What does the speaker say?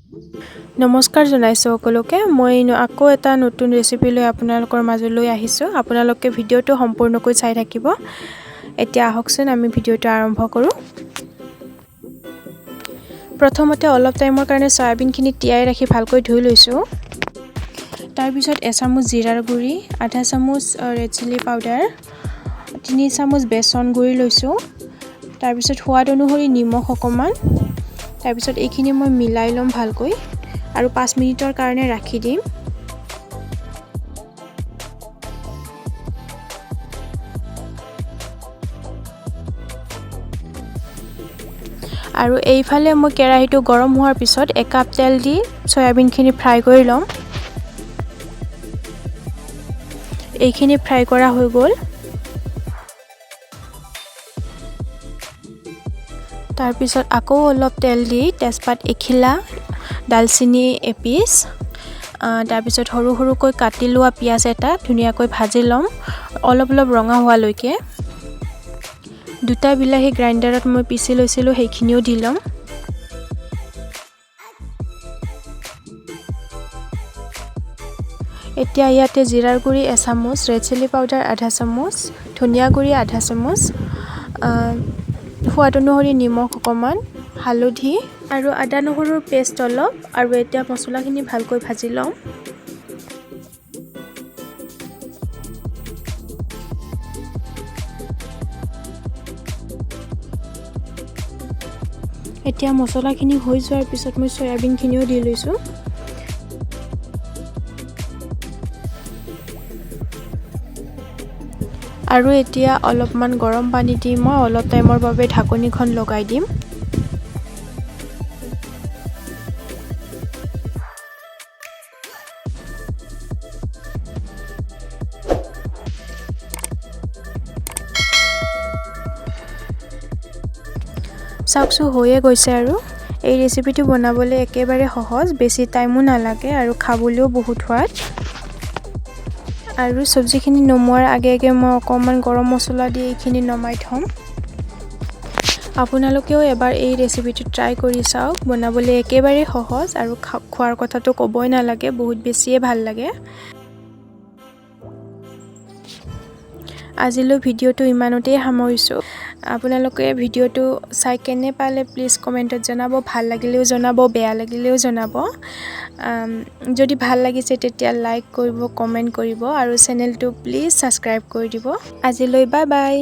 নমস্কাৰ জনাইছোঁ সকলোকে। মই আকৌ এটা নতুন ৰেচিপি লৈ আপোনালোকৰ মাজলৈ আহিছোঁ। আপোনালোকে ভিডিঅ'টো সম্পূৰ্ণকৈ চাই থাকিব। এতিয়া আহকচোন আমি ভিডিঅ'টো আৰম্ভ কৰোঁ। প্ৰথমতে অলপ টাইমৰ কাৰণে সয়াবিনখিনি তিয়াই ৰাখি ভালকৈ ধুই লৈছোঁ। তাৰপিছত এচামুচ জিৰাৰ গুড়ি, আধা চামুচ ৰেড চিলি পাউডাৰ, 3 চামুচ বেচন গুড়ি লৈছোঁ। তাৰপিছত সোৱাদ অনুসৰি নিমখ অকণমান। তাৰপিছত এইখিনি মই মিলাই ল'ম ভালকৈ আৰু 5 মিনিটৰ কাৰণে ৰাখি দিম। আৰু এইফালে মই কেৰাহীটো গৰম হোৱাৰ পিছত 1 কাপ তেল দি সয়াবিনখিনি ফ্ৰাই কৰি ল'ম। এইখিনি ফ্ৰাই কৰা হৈ গ'ল। তাৰপিছত আকৌ অলপ তেল দি তেজপাত এখিলা, ডালচিনি এপিচ, তাৰপিছত সৰু সৰুকৈ কাটি লোৱা পিঁয়াজ এটা ধুনীয়াকৈ ভাজি ল'ম অলপ ৰঙা হোৱালৈকে। 2টা বিলাহী গ্ৰাইণ্ডাৰত মই পিচি লৈছিলোঁ, সেইখিনিও দি ল'ম। এতিয়া ইয়াতে জিৰাৰ গুড়ি 1 চামুচ, ৰেড চিলি পাউডাৰ আধা চামুচ, ধনিয়া গুড়ি আধা চামুচ, সোৱাদ অনুসৰি নিমখ অকণমান, হালধি আৰু আদা নহৰুৰ পেষ্ট অলপ। আৰু এতিয়া মছলাখিনি ভালকৈ ভাজি লওঁ। এতিয়া মছলাখিনি হৈ যোৱাৰ পিছত মই সয়াবিনখিনিও দি লৈছোঁ। আৰু এতিয়া অলপমান গৰম পানী দি মই অলপ টাইমৰ বাবে ঢাকনিখন লগাই দিম। চাওকচোন হৈয়ে গৈছে। আৰু এই ৰেচিপিটো বনাবলৈ একেবাৰে সহজ, বেছি টাইমো নালাগে আৰু খাবলৈও বহুত সোৱাদ। আৰু চব্জিখিনি নমোৱাৰ আগে মই অকণমান গৰম মছলা দি এইখিনি নমাই থ'ম। আপোনালোকেও এবাৰ এই ৰেচিপিটো ট্ৰাই কৰি চাওক। বনাবলৈ একেবাৰে সহজ আৰু খোৱাৰ কথাটো ক'বই নালাগে, বহুত বেছিয়ে ভাল লাগে। আজিলৈ ভিডিঅ'টো ইমানতেই সামৰিছোঁ। আপোনালোকে ভিডিঅ'টো চাই কেনে পালে প্লিজ কমেণ্টত জনাব। ভাল লাগিলেও জনাব, বেয়া লাগিলেও জনাব। যদি ভাল লাগিছে তেতিয়া লাইক কৰিব, কমেণ্ট কৰিব আৰু চেনেলটো প্লিজ ছাবস্ক্ৰাইব কৰি দিব। আজিলৈ বাই বাই।